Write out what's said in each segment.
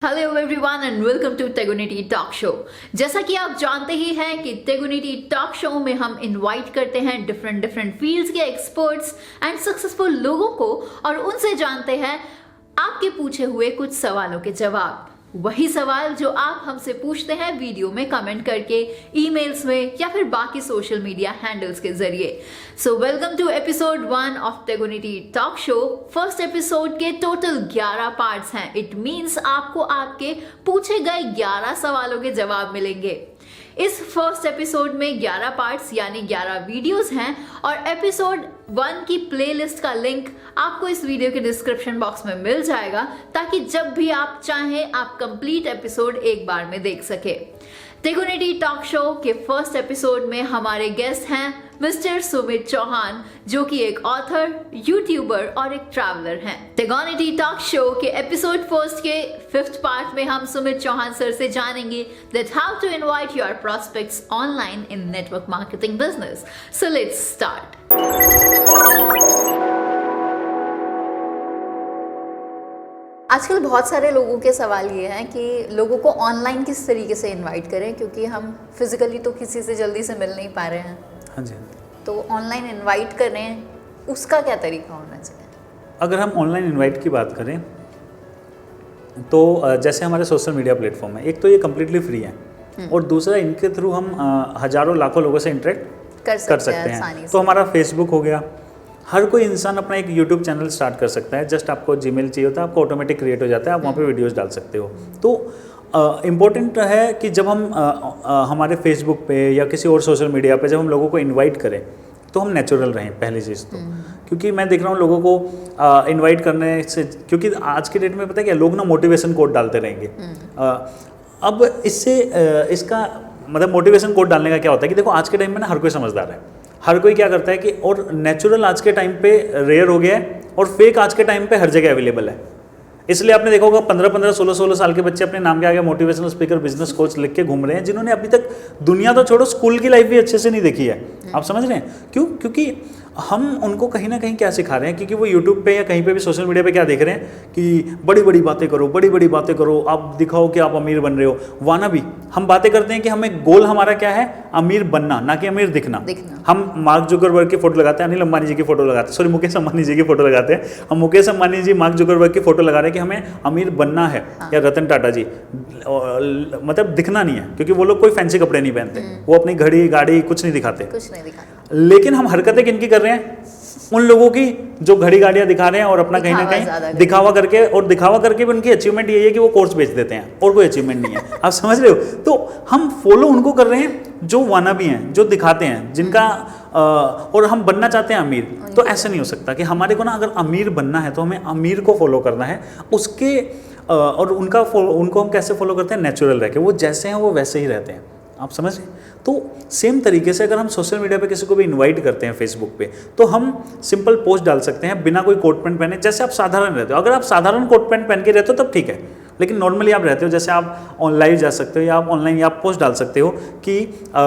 Hello everyone and welcome to तेगुनिटी talk show. जैसा कि आप जानते ही हैं कि तेगुनिटी टॉक शो में हम इनवाइट करते हैं डिफरेंट फील्ड्स के एक्सपर्ट्स एंड सक्सेसफुल लोगों को और उनसे जानते हैं आपके पूछे हुए कुछ सवालों के जवाब। वही सवाल जो आप हमसे पूछते हैं वीडियो में कमेंट करके, ईमेल्स में या फिर बाकी सोशल मीडिया हैंडल्स के जरिए। So welcome to episode 1 of तेगुनिटी टॉक शो। फर्स्ट एपिसोड के टोटल 11 पार्ट्स हैं। इट मींस आपको आपके पूछे गए 11 सवालों के जवाब मिलेंगे। इस फर्स्ट एपिसोड में 11 पार्ट्स यानी 11 वीडियोस हैं और एपिसोड 1 की प्लेलिस्ट का लिंक आपको इस वीडियो के डिस्क्रिप्शन बॉक्स में मिल जाएगा, ताकि जब भी आप चाहें आप कंप्लीट एपिसोड एक बार में देख सके। तेगुनिटी टॉक शो के फर्स्ट एपिसोड में हमारे गेस्ट हैं मिस्टर सुमित चौहान, जो कि एक ऑथर, यूट्यूबर और एक ट्रैवलर हैं। तेगुनिटी टॉक शो के एपिसोड फर्स्ट के 5th पार्ट में हम सुमित चौहान सर से जानेंगे that how to invite your prospects online in network marketing business. So let's start. आजकल बहुत सारे लोगों के सवाल ये हैं कि लोगों को ऑनलाइन किस तरीके से इनवाइट करें, क्योंकि हम फिजिकली तो किसी से जल्दी से मिल नहीं पा रहे हैं। हाँ जी। तो ऑनलाइन इनवाइट करें, उसका क्या तरीका होना चाहिए? अगर हम ऑनलाइन इनवाइट की बात करें तो जैसे हमारे सोशल मीडिया प्लेटफॉर्म है, एक तो ये कम्प्लीटली फ्री है और दूसरा इनके थ्रू हम हज़ारों लाखों लोगों से इंटरेक्ट कर सकते हैं। तो हमारा फेसबुक हो गया, हर कोई इंसान अपना एक यूट्यूब चैनल स्टार्ट कर सकता है। जस्ट आपको जीमेल चाहिए होता है, आपको ऑटोमेटिक क्रिएट हो जाता है, आप वहाँ पे वीडियोस डाल सकते हो। तो इम्पोर्टेंट है कि जब हम हमारे फेसबुक पे या किसी और सोशल मीडिया पे जब हम लोगों को इनवाइट करें तो हम नेचुरल रहें, पहली चीज़ तो। क्योंकि मैं देख रहा हूँ लोगों को इनवाइट करने से, क्योंकि आज के डेट में पता है क्या, लोग ना मोटिवेशन कोड डालते रहेंगे। अब इससे इसका मतलब मोटिवेशन कोड डालने का क्या होता है कि देखो आज के टाइम में ना हर कोई समझदार है, हर कोई क्या करता है कि, और नेचुरल आज के टाइम पे रेयर हो गया है और फेक आज के टाइम पे हर जगह अवेलेबल है। इसलिए आपने देखा होगा 15-15, 16-16 साल के बच्चे अपने नाम के आगे मोटिवेशनल स्पीकर, बिजनेस कोच लिख के घूम रहे हैं, जिन्होंने अभी तक दुनिया तो छोड़ो स्कूल की लाइफ भी अच्छे से नहीं देखी है। आप समझ रहे हैं क्यों? क्योंकि हम उनको कहीं ना कहीं क्या सिखा रहे हैं, क्योंकि वो यूट्यूब पे या कहीं पे भी सोशल मीडिया पे क्या देख रहे हैं कि बड़ी बड़ी बातें करो, बड़ी बड़ी बातें करो, आप दिखाओ कि आप अमीर बन रहे हो। वाना भी हम बातें करते हैं कि हमें गोल हमारा क्या है, अमीर बनना, ना कि अमीर दिखना। हम मार्क जुकरबर्ग की फोटो लगाते हैं, अनिल अंबानी जी की फोटो लगाते हैं, सॉरी मुकेश अंबानी जी की फोटो लगाते हैं। हम मुकेश अंबानी जी, मार्क जुकरबर्ग की फोटो लगा रहे हैं कि हमें अमीर बनना है। या रतन टाटा जी, मतलब दिखना नहीं है, क्योंकि वो लोग कोई फैंसी कपड़े नहीं पहनते, वो अपनी घड़ी गाड़ी कुछ नहीं दिखाते। लेकिन हम हरकतें किनकी कर रहे हैं? उन लोगों की जो घड़ी गाड़ियां दिखा रहे हैं और अपना कहीं ना कहीं दिखावा करके, और दिखावा करके भी उनकी अचीवमेंट यही है कि वो कोर्स बेच देते हैं और कोई अचीवमेंट नहीं है। आप समझ रहे हो? तो हम फॉलो उनको कर रहे हैं जो वाना भी हैं, जो दिखाते हैं, जिनका और हम बनना चाहते हैं अमीर। तो ऐसा नहीं हो सकता कि हमारे को ना, अगर अमीर बनना है तो हमें अमीर को फॉलो करना है उसके, और उनको हम कैसे फॉलो करते हैं? नेचुरल रह के, वो जैसे हैं वो वैसे ही रहते हैं। आप समझ रहे हैं? तो सेम तरीके से अगर हम सोशल मीडिया पे किसी को भी इनवाइट करते हैं फेसबुक पे, तो हम सिंपल पोस्ट डाल सकते हैं बिना कोई कोट पैंट पहने, जैसे आप साधारण रहते हो। अगर आप साधारण कोट पैंट पहन के रहते हो तब ठीक है, लेकिन नॉर्मली आप रहते हो, जैसे आप ऑनलाइन जा सकते हो या आप ऑनलाइन आप पोस्ट डाल सकते हो कि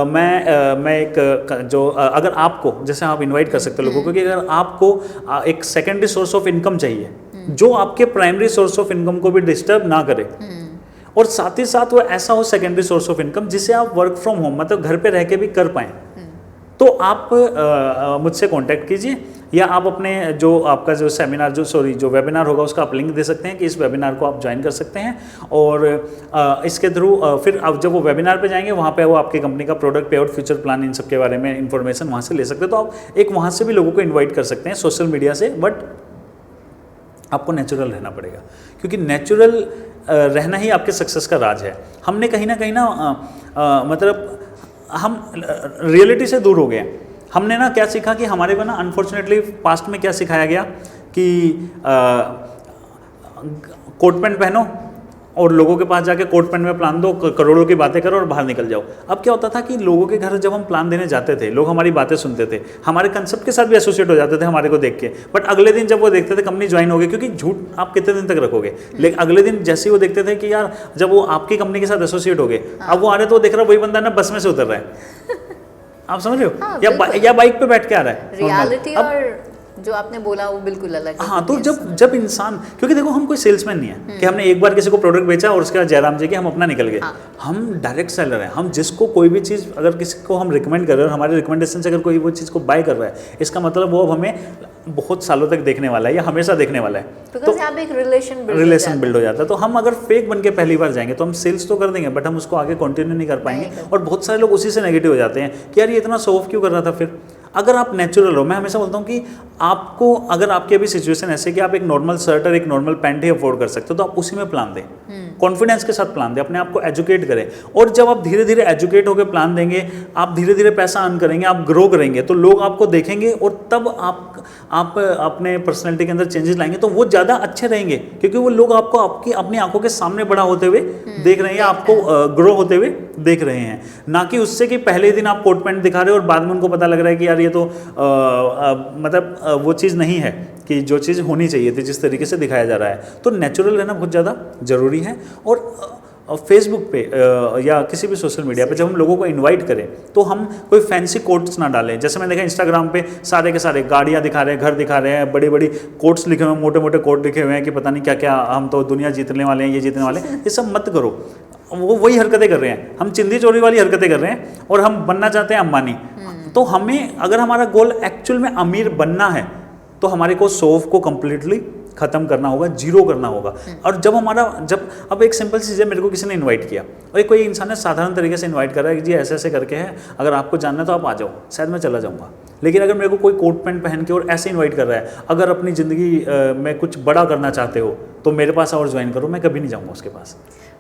मैं एक जो अगर आपको, जैसे आप इन्वाइट कर सकते हो लोगों को कि अगर आपको एक सेकेंडरी सोर्स ऑफ इनकम चाहिए जो आपके प्राइमरी सोर्स ऑफ इनकम को भी डिस्टर्ब ना करे, और साथ ही साथ वो ऐसा हो सेकेंडरी सोर्स ऑफ इनकम जिसे आप वर्क फ्रॉम होम, मतलब घर पे रह के भी कर पाएँ, तो आप मुझसे कांटेक्ट कीजिए, या आप अपने जो आपका जो सेमिनार जो वेबिनार होगा उसका आप लिंक दे सकते हैं कि इस वेबिनार को आप ज्वाइन कर सकते हैं। और इसके थ्रू फिर आप जब वो वेबिनार पे जाएंगे वहाँ पे वो आपकी कंपनी का प्रोडक्ट, पे आउट, फ्यूचर प्लान, इन सब के बारे में इंफॉर्मेशन वहाँ से ले सकते हैं। तो आप एक वहाँ से भी लोगों को इन्वाइट कर सकते हैं सोशल मीडिया से, बट आपको नेचुरल रहना पड़ेगा, क्योंकि नेचुरल रहना ही आपके सक्सेस का राज है। हमने कहीं ना मतलब हम रियलिटी से दूर हो गए हैं। हमने ना क्या सीखा कि हमारे को ना अनफॉर्चुनेटली पास्ट में क्या सिखाया गया कि कोट पैंट पहनो और लोगों के पास जाके कोट पैंट में प्लान दो, करोड़ों की बातें करो और बाहर निकल जाओ। अब क्या होता था कि लोगों के घर जब हम प्लान देने जाते थे, लोग हमारी बातें सुनते थे, हमारे कंसेप्ट के साथ भी एसोसिएट हो जाते थे हमारे को देख के, बट अगले दिन जब वो देखते थे कंपनी ज्वाइन हो गई, क्योंकि झूठ आप कितने दिन तक रखोगे, लेकिन अगले दिन जैसे ही वो देखते थे कि यार जब वो आपकी कंपनी के साथ एसोसिएट हो गए, अब वो आ रहे तो वो देख रहा वही बंदा ना बस में से उतर रहा है। आप समझ रहे हो? या बाइक पे बैठ के आ रहा है। रियलिटी और जो आपने बोला वो बिल्कुल अलग है। हाँ, तो जब इंसान, क्योंकि देखो हम कोई सेल्समैन नहीं है कि हमने एक बार किसी को प्रोडक्ट बेचा और उसके बाद जयराम जी के हम अपना निकल गए। हाँ। हम डायरेक्ट सेलर हैं। हम जिसको कोई भी चीज़ अगर किसी को हम रिकमेंड कर रहे हैं और हमारे रिकमेंडेशन से अगर कोई वो चीज़ को बाय कर रहा है, इसका मतलब वो अब हमें बहुत सालों तक देखने वाला है या हमेशा देखने वाला है। तो आप एक रिलेशन बिल्ड हो जाता है। तो हम अगर फेक बन के पहली बार जाएंगे तो हम सेल्स तो कर देंगे बट हम उसको आगे कंटिन्यू नहीं कर पाएंगे। और बहुत सारे लोग उसी से नेगेटिव हो जाते हैं कि यार ये इतना शो ऑफ क्यों कर रहा था। फिर अगर आप नेचुरल हो, मैं हमेशा बोलता हूँ कि आपको अगर आपकी अभी सिचुएशन ऐसे कि आप एक नॉर्मल शर्ट और एक नॉर्मल पैंट ही अफोर्ड कर सकते हो तो आप उसी में प्लान दें, कॉन्फिडेंस के साथ प्लान दें, अपने आप को एजुकेट करें। और जब आप धीरे धीरे एजुकेट होकर प्लान देंगे, आप धीरे धीरे पैसा अर्न करेंगे, आप ग्रो करेंगे, तो लोग आपको देखेंगे और तब आप अपने पर्सनैलिटी के अंदर चेंजेस लाएंगे तो वो ज़्यादा अच्छे रहेंगे, क्योंकि वो लोग आपको अपनी आंखों के सामने बड़ा होते हुए देख रहे हैं, आपको ग्रो होते हुए देख रहे हैं। ना कि उससे कि पहले दिन आप कोट पैंट दिखा रहे हो और बाद में उनको पता लग रहा है कि यार ये तो मतलब वो चीज़ नहीं है कि जो चीज़ होनी चाहिए थी जिस तरीके से दिखाया जा रहा है। तो नेचुरल रहना बहुत ज़्यादा ज़रूरी है। और फेसबुक पे या किसी भी सोशल मीडिया पे जब हम लोगों को इनवाइट करें तो हम कोई फैंसी कोट्स ना डालें। जैसे मैंने देखा इंस्टाग्राम पे सारे के सारे गाड़ियाँ दिखा रहे हैं, घर दिखा रहे हैं, बड़ी बड़ी कोट्स लिखे हुए हैं, मोटे मोटे कोट लिखे हुए हैं कि पता नहीं क्या क्या, हम तो दुनिया जीतने वाले हैं, ये जीतने वाले हैं। ये सब मत करो। वो वही हरकतें कर रहे हैं, हम चिंदी चोरी वाली हरकतें कर रहे हैं और हम बनना चाहते हैं अंबानी। तो हमें अगर हमारा गोल एक्चुअल में अमीर बनना है तो हमारे को शो ऑफ को कंप्लीटली खत्म करना होगा, जीरो करना होगा। और जब अब एक सिंपल चीज़ है, मेरे को किसी ने इनवाइट किया और एक कोई इंसान ने साधारण तरीके से इनवाइट कर रहा है कि जी ऐसे ऐसे करके है, अगर आपको जानना है तो आप आ जाओ, शायद मैं चला जाऊँगा। लेकिन अगर मेरे को कोई कोट पैंट पहन के और ऐसे इन्वाइट कर रहा है, अगर अपनी ज़िंदगी में कुछ बड़ा करना चाहते हो तो मेरे पास और ज्वाइन करो, मैं कभी नहीं जाऊँगा उसके पास।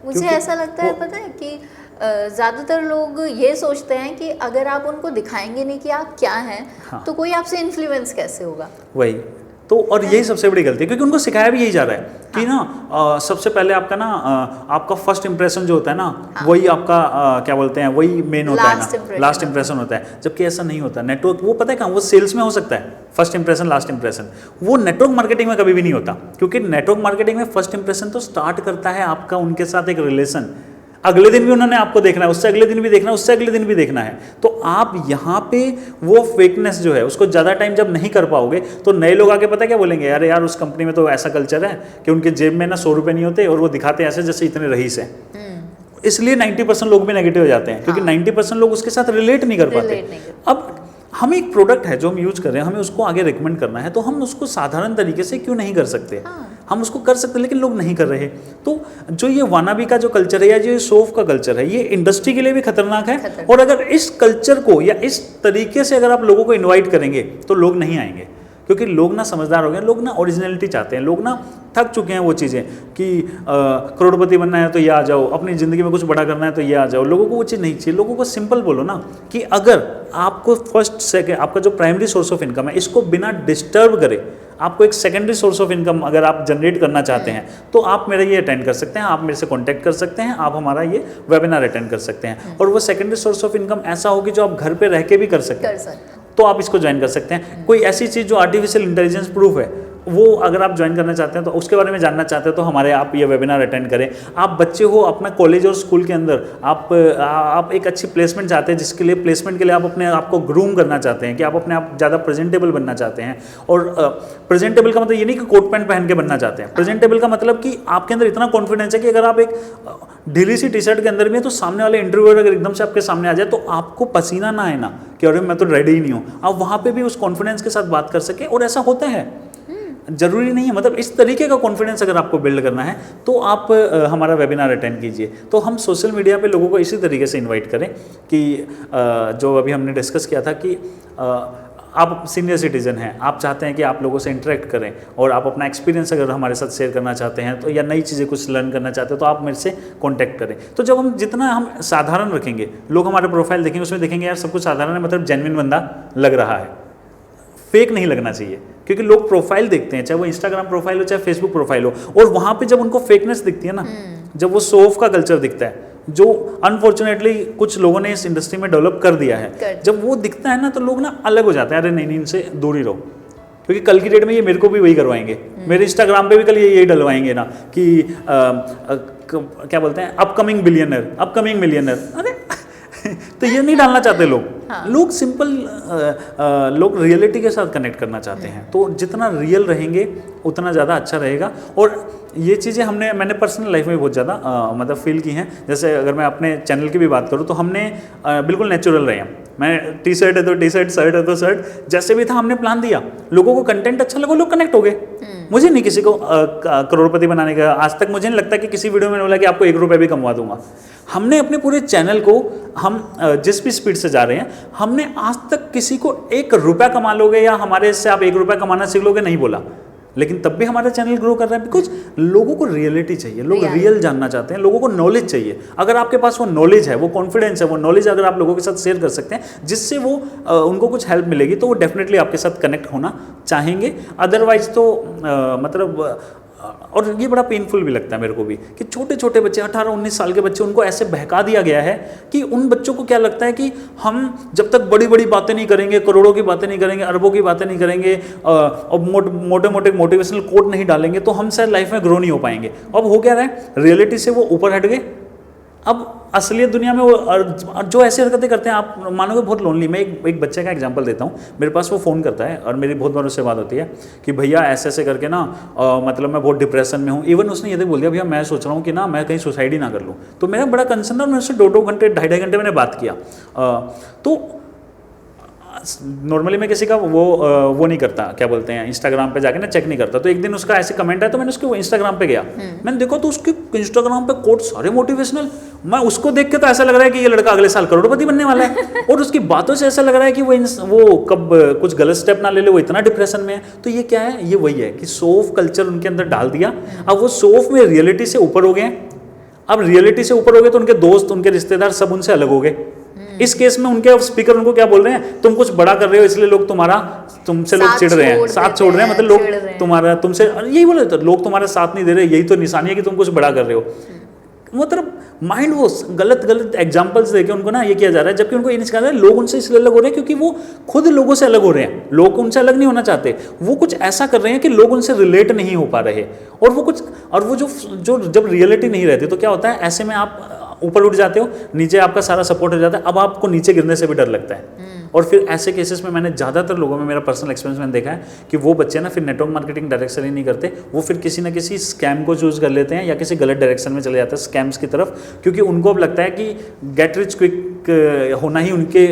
मुझे ऐसा लगता है, पता है कि ज़्यादातर लोग ये सोचते हैं कि अगर आप उनको दिखाएंगे नहीं कि आप क्या हैं, हाँ, तो कोई आपसे इन्फ्लुएंस कैसे होगा। वही तो, और यही सबसे बड़ी गलती है, क्योंकि उनको सिखाया भी यही जा रहा है कि ना सबसे पहले आपका ना आपका फर्स्ट इंप्रेशन जो होता है ना, हाँ, वही आपका क्या बोलते हैं, वही मेन होता है ना, लास्ट इंप्रेशन होता है। जबकि ऐसा नहीं होता। नेटवर्क वो पता है कहाँ, वो सेल्स में हो सकता है फर्स्ट इंप्रेशन लास्ट इंप्रेशन, वो नेटवर्क मार्केटिंग में कभी भी नहीं होता। क्योंकि नेटवर्क मार्केटिंग में फर्स्ट इंप्रेशन तो स्टार्ट करता है आपका उनके साथ एक रिलेशन। अगले दिन भी उन्होंने आपको देखना है, उससे अगले दिन भी देखना है, उससे अगले दिन भी देखना है। तो आप यहाँ पे वो फेकनेस जो है उसको ज़्यादा टाइम जब नहीं कर पाओगे तो नए लोग आके पता क्या बोलेंगे, अरे यार उस कंपनी में तो ऐसा कल्चर है कि उनके जेब में ना 100 रुपये नहीं होते और वो दिखाते ऐसे जैसे इतने रईस हैं। इसलिए 90% लोग भी नेगेटिव हो जाते हैं, क्योंकि 90% लोग उसके साथ रिलेट नहीं कर पाते। अब हमें एक प्रोडक्ट है जो हम यूज कर रहे हैं, हमें उसको आगे रिकमेंड करना है, तो हम उसको साधारण तरीके से क्यों नहीं कर सकते। हम उसको कर सकते, लेकिन लोग नहीं कर रहे। तो जो ये वानाबी का जो कल्चर है या जो शो ऑफ का कल्चर है, ये इंडस्ट्री के लिए भी खतरनाक है। और अगर इस कल्चर को या इस तरीके से अगर आप लोगों को इन्वाइट करेंगे तो लोग नहीं आएंगे, क्योंकि लोग ना समझदार हो गए, लोग ना ओरिजिनलिटी चाहते हैं, लोग ना थक चुके हैं वो चीज़ें कि करोड़पति बनना है तो ये आ जाओ, अपनी ज़िंदगी में कुछ बड़ा करना है तो ये आ जाओ। लोगों को वो चीज़ नहीं चाहिए। लोगों को सिंपल बोलो ना कि अगर आपको फर्स्ट सेकेंड आपका जो प्राइमरी सोर्स ऑफ इनकम है इसको बिना डिस्टर्ब करे आपको एक सेकेंडरी सोर्स ऑफ इनकम अगर आप जनरेट करना चाहते हैं तो आप मेरा ये अटेंड कर सकते हैं, आप मेरे से कांटेक्ट कर सकते हैं, आप हमारा ये वेबिनार अटेंड कर सकते हैं। और वो सेकेंडरी सोर्स ऑफ इनकम ऐसा होगी जो आप घर पे रह के भी कर सकते हैं, तो आप इसको ज्वाइन कर सकते हैं। कोई ऐसी चीज़ जो आर्टिफिशियल इंटेलिजेंस प्रूफ है वो अगर आप ज्वाइन करना चाहते हैं तो उसके बारे में जानना चाहते हैं तो हमारे आप ये वेबिनार अटेंड करें। आप बच्चे हो, अपना कॉलेज और स्कूल के अंदर आप एक अच्छी प्लेसमेंट चाहते हैं, जिसके लिए प्लेसमेंट के लिए आप अपने आप को ग्रूम करना चाहते हैं कि आप अपने आप ज़्यादा प्रेजेंटेबल बनना चाहते हैं। और प्रेजेंटेबल का मतलब ये नहीं कि कोट पैंट पहन के बनना चाहते हैं। प्रेजेंटेबल का मतलब कि आपके अंदर इतना कॉन्फिडेंस है कि अगर आप एक ढीली सी टी शर्ट के अंदर भी है तो सामने वाले इंटरव्यूअर अगर एकदम से आपके सामने आ जाए तो आपको पसीना ना आए ना कि अरे मैं तो रेडी ही नहीं हूँ, आप वहाँ पे भी उस कॉन्फिडेंस के साथ बात कर सके। और ऐसा होता है, जरूरी नहीं है, मतलब इस तरीके का कॉन्फिडेंस अगर आपको बिल्ड करना है तो आप हमारा वेबिनार अटेंड कीजिए। तो हम सोशल मीडिया पे लोगों को इसी तरीके से इनवाइट करें कि जो अभी हमने डिस्कस किया था कि आप सीनियर सिटीजन हैं, आप चाहते हैं कि आप लोगों से इंटरेक्ट करें और आप अपना एक्सपीरियंस अगर हमारे साथ शेयर करना चाहते हैं तो या नई चीज़ें कुछ लर्न करना चाहते हैं तो आप मेरे से कांटेक्ट करें। तो जब हम जितना हम साधारण रखेंगे, लोग हमारे प्रोफाइल देखेंगे उसमें देखेंगे यार सब कुछ साधारण है, मतलब जेन्युइन बंदा लग रहा है, फेक नहीं लगना चाहिए। क्योंकि लोग प्रोफाइल देखते हैं, चाहे वो इंस्टाग्राम प्रोफाइल हो चाहे फेसबुक प्रोफाइल हो, और वहाँ पे जब उनको फेकनेस दिखती है ना, जब वो शो ऑफ का कल्चर दिखता है जो अनफॉर्चुनेटली कुछ लोगों ने इस इंडस्ट्री में डेवलप कर दिया है, जब वो दिखता है ना तो लोग ना अलग हो जाते हैं, अरे नहीं इनसे दूर ही रहो। क्योंकि कल की डेट में ये मेरे को भी वही करवाएंगे, मेरे इंस्टाग्राम पे भी कल ये यही डलवाएंगे ना कि क्या बोलते हैं अपकमिंग बिलियनर, अपकमिंग मिलियनर। अरे तो ये नहीं डालना चाहते लोग, लोग सिंपल लोग रियलिटी के साथ कनेक्ट करना चाहते हैं, तो जितना रियल रहेंगे उतना ज़्यादा अच्छा रहेगा। और ये चीज़ें मैंने पर्सनल लाइफ में बहुत ज़्यादा मतलब फील की हैं। जैसे अगर मैं अपने चैनल की भी बात करूँ तो हमने बिल्कुल नेचुरल रहे हैं। मैं टी शर्ट है तो टी शर्ट, शर्ट है तो शर्ट, जैसे भी था हमने प्लान दिया, लोगों को कंटेंट अच्छा लगा, लोग कनेक्ट हो गए। मुझे नहीं किसी को करोड़पति बनाने का, आज तक मुझे नहीं लगता कि किसी वीडियो में बोला कि आपको 1 रुपया भी कमवा दूंगा। हमने अपने पूरे चैनल को, हम जिस भी स्पीड से जा रहे हैं, हमने आज तक किसी को 1 रुपया कमा लोगे या हमारे से आप 1 रुपया कमाना सीख लोगे नहीं बोला, लेकिन तब भी हमारा चैनल ग्रो कर रहा है। बिकॉज लोगों को रियलिटी चाहिए, लोग रियल जानना चाहते हैं, लोगों को नॉलेज चाहिए। अगर आपके पास वो नॉलेज है, वो कॉन्फिडेंस है, वो नॉलेज अगर आप लोगों के साथ शेयर कर सकते हैं जिससे वो उनको कुछ हेल्प मिलेगी, तो वो डेफिनेटली आपके साथ कनेक्ट होना चाहेंगे। अदरवाइज तो मतलब और ये बड़ा पेनफुल भी लगता है मेरे को भी कि छोटे छोटे बच्चे 18-19 साल के बच्चे, उनको ऐसे बहका दिया गया है कि उन बच्चों को क्या लगता है कि हम जब तक बड़ी बड़ी बातें नहीं करेंगे, करोड़ों की बातें नहीं करेंगे, अरबों की बातें नहीं करेंगे और मोटे मोटे मोटिवेशनल कोट नहीं डालेंगे तो हम शायद लाइफ में ग्रो नहीं हो पाएंगे। अब हो क्या रहा है, रियलिटी से वो ऊपर हट गए। अब असलियत दुनिया में वो जो ऐसी हरकतें करते हैं, आप मानोगे बहुत लोनली। मैं एक बच्चे का एग्जांपल देता हूँ। मेरे पास वो फ़ोन करता है और मेरी बहुत बार उससे बात होती है कि भैया ऐसे ऐसे करके ना मतलब मैं बहुत डिप्रेशन में हूँ। इवन उसने ये तक बोल दिया भैया मैं सोच रहा हूँ कि ना मैं कहीं सुसाइड ही ना कर लूँ। तो मेरा बड़ा कंसर्न था और मैं उससे 2-2 घंटे 2.5 घंटे मैंने बात किया। तो नॉर्मली मैं किसी का वो नहीं करता, क्या बोलते हैं, इंस्टाग्राम पे जाके ना चेक नहीं करता। तो एक दिन उसका ऐसे कमेंट है तो मैंने उसके इंस्टाग्राम पे गया, मैंने देखा तो उसके इंस्टाग्राम पे कोट सारे मोटिवेशनल। मैं उसको देख के तो ऐसा लग रहा है कि ये लड़का अगले साल करोड़पति बनने वाला है और उसकी बातों से ऐसा लग रहा है कि वो कब कुछ गलत स्टेप ना ले ले, वो इतना डिप्रेशन में है। तो ये क्या है, ये वही है कि शो ऑफ कल्चर उनके अंदर डाल दिया। अब वो शो ऑफ में रियलिटी से ऊपर हो गए। अब रियलिटी से ऊपर हो गए तो उनके दोस्त, उनके रिश्तेदार सब उनसे अलग हो गए। इस केस में उनके स्पीकर उनको क्या बोल रहे हैं, तुम कुछ बड़ा कर रहे हो इसलिए लोग तुमसे लोग चिढ़ रहे हैं, साथ छोड़ रहे हैं, मतलब लोग तुम्हारा तुमसे यही बोले, तो लोग तुम्हारा साथ नहीं दे रहे, यही तो निशानी है कि तुम कुछ बड़ा कर रहे हो। मतलब माइंड वो गलत एग्जांपल्स देके उनको ना ये किया जा रहा है, जबकि उनको ये नहीं सिखाया जा रहा है लोग उनसे इसलिए अलग हो रहे हैं क्योंकि वो खुद लोगों से अलग हो रहे हैं। लोग उनसे अलग नहीं होना चाहते, वो कुछ ऐसा कर रहे हैं कि लोग उनसे रिलेट नहीं हो पा रहे। और वो जो जब रियलिटी नहीं रहती तो क्या होता है, ऐसे में आप ऊपर उठ जाते हो, नीचे आपका सारा सपोर्ट हो जाता है। अब आपको नीचे गिरने से भी डर लगता है। और फिर ऐसे केसेस में मैंने ज़्यादातर लोगों में, मेरा पर्सनल एक्सपीरियंस मैंने देखा है कि वो बच्चे ना फिर नेटवर्क मार्केटिंग डायरेक्शन ही नहीं करते, वो फिर किसी ना किसी स्कैम को चूज कर लेते हैं या किसी गलत डायरेक्शन में चले जाते हैं, स्कैम्स की तरफ, क्योंकि उनको अब लगता है कि गेट रिच क्विक होना ही उनके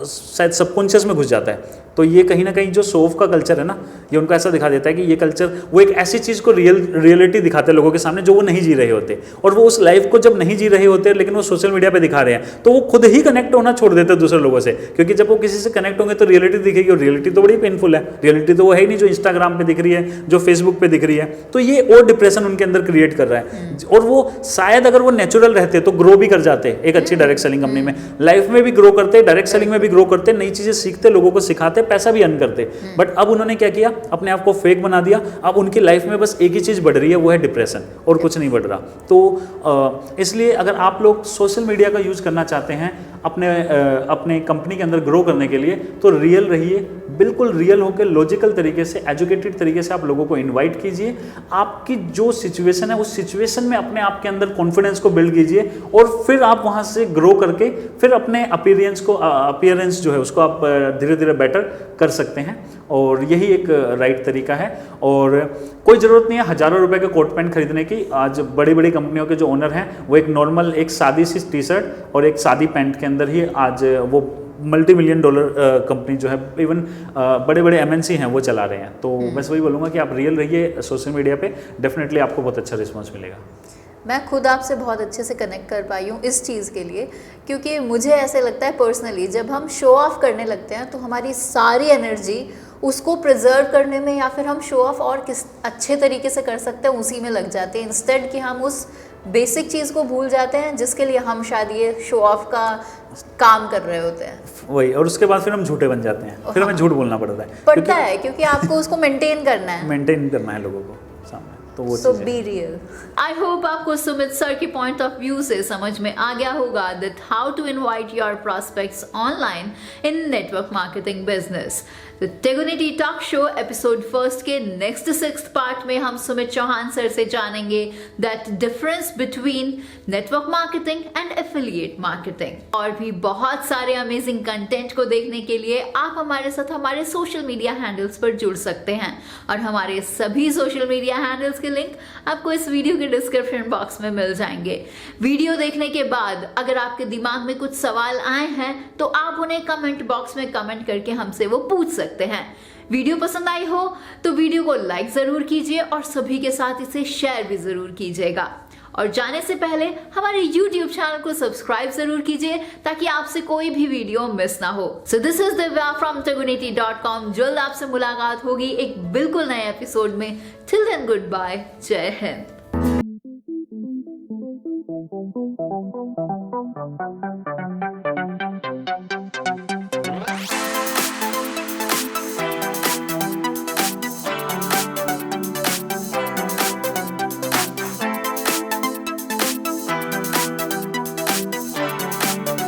शायद सबकॉन्शियस में घुस जाता है। तो ये कहीं ना कहीं जो शो ऑफ का कल्चर है ना, ये उनको ऐसा दिखा देता है कि ये कल्चर, वो एक ऐसी चीज़ को रियलिटी दिखाते हैं लोगों के सामने जो वो नहीं जी रहे होते। और वो उस लाइफ को जब नहीं जी रहे होते लेकिन वो सोशल मीडिया पे दिखा रहे हैं, तो वो खुद ही कनेक्ट होना छोड़ देते हैं दूसरे लोगों से, क्योंकि जब वो किसी से कनेक्ट होंगे तो रियलिटी दिखेगी, और रियलिटी तो बड़ी पेनफुल है। रियलिटी तो वो है ही नहीं जो इंस्टाग्राम पे दिख रही है, जो फेसबुक पे दिख रही है। तो ये और डिप्रेशन उनके अंदर क्रिएट कर रहा है। और वो शायद अगर वो नेचुरल रहते तो ग्रो भी कर जाते एक अच्छी डायरेक्ट सेलिंग कंपनी में, लाइफ में भी ग्रो करते, डायरेक्ट सेलिंग में भी ग्रो करते, नई चीजें सीखते, लोगों को सिखाते, पैसा भी अर्न करते। बट अब उन्होंने क्या किया, अपने आप को फेक बना दिया। अब उनकी लाइफ में बस एक ही चीज बढ़ रही है, वो है डिप्रेशन, और कुछ नहीं बढ़ रहा। तो इसलिए अगर आप लोग सोशल मीडिया का यूज करना चाहते हैं अपने कंपनी के अंदर ग्रो करने के लिए, तो रियल रहिए, बिल्कुल रियल होकर लॉजिकल तरीके से, एजुकेटेड तरीके से आप लोगों को इनवाइट कीजिए। आपकी जो सिचुएशन है उस सिचुएशन में अपने आप के अंदर कॉन्फिडेंस को बिल्ड कीजिए, और फिर आप वहां से ग्रो करके फिर अपने अपीयरेंस जो है उसको आप धीरे धीरे बेटर कर सकते हैं। और यही एक राइट तरीका है। और कोई ज़रूरत नहीं है हज़ारों रुपए के कोट पैंट खरीदने की। आज बड़ी बड़ी कंपनियों के जो ओनर हैं वो एक नॉर्मल, एक सादी सी टी शर्ट और एक सादी पैंट के अंदर ही आज वो $multi-million कंपनी जो है, इवन बड़े बड़े MNC हैं वो चला रहे हैं। तो बस वही बोलूँगा कि आप रियल रहिए सोशल मीडिया पे, डेफिनेटली आपको बहुत अच्छा रिस्पॉन्स मिलेगा। मैं खुद आपसे बहुत अच्छे से कनेक्ट कर पाई हूँ इस चीज़ के लिए, क्योंकि मुझे ऐसे लगता है पर्सनली, जब हम शो ऑफ करने लगते हैं तो हमारी सारी एनर्जी उसको प्रिजर्व करने में, या फिर हम शो ऑफ और किस अच्छे तरीके से कर सकते हैं उसी में लग जाते हैं, इंस्टेड कि हम उस बेसिक चीज़ को भूल जाते हैं जिसके लिए हम शायद ये शो ऑफ का काम कर रहे होते हैं। वही, और उसके बाद फिर हम झूठे बन जाते हैं, फिर हमें झूठ बोलना पड़ता है क्योंकि आपको उसको मेंटेन करना है लोगों को सामने। So be real. I hope आपको सुमित सर के पॉइंट ऑफ व्यू से समझ में आ गया होगा that how to invite your prospects online in network marketing business. तो टेगुनिटी टॉक शो एपिसोड 1 के नेक्स्ट 6th पार्ट में हम सुमित चौहान सर से जानेंगे that difference between network marketing and affiliate marketing. और भी बहुत सारे अमेजिंग कंटेंट को देखने के लिए आप हमारे साथ हमारे सोशल मीडिया हैंडल्स पर जुड़ सकते हैं और हमारे सभी सोशल मीडिया हैंडल्स के लिंक आपको इस वीडियो के डिस्क्रिप्शन बॉक्स में मिल जाएंगे। वीडियो देखने के बाद अगर आपके दिमाग में कुछ सवाल आए हैं तो आप उन्हें कमेंट बॉक्स में कमेंट करके हमसे वो पूछ सकते हैं। वीडियो पसंद आई हो तो वीडियो को लाइक जरूर कीजिए और सभी के साथ इसे शेयर भी जरूर कीजिएगा। और जाने से पहले हमारे YouTube चैनल को सब्सक्राइब जरूर कीजिए ताकि आपसे कोई भी वीडियो मिस ना हो। So this is Divya from tegunity.com। जल्द आपसे मुलाकात होगी एक बिल्कुल नए एपिसोड में। टिल देन गुड बाय, जय हिंद।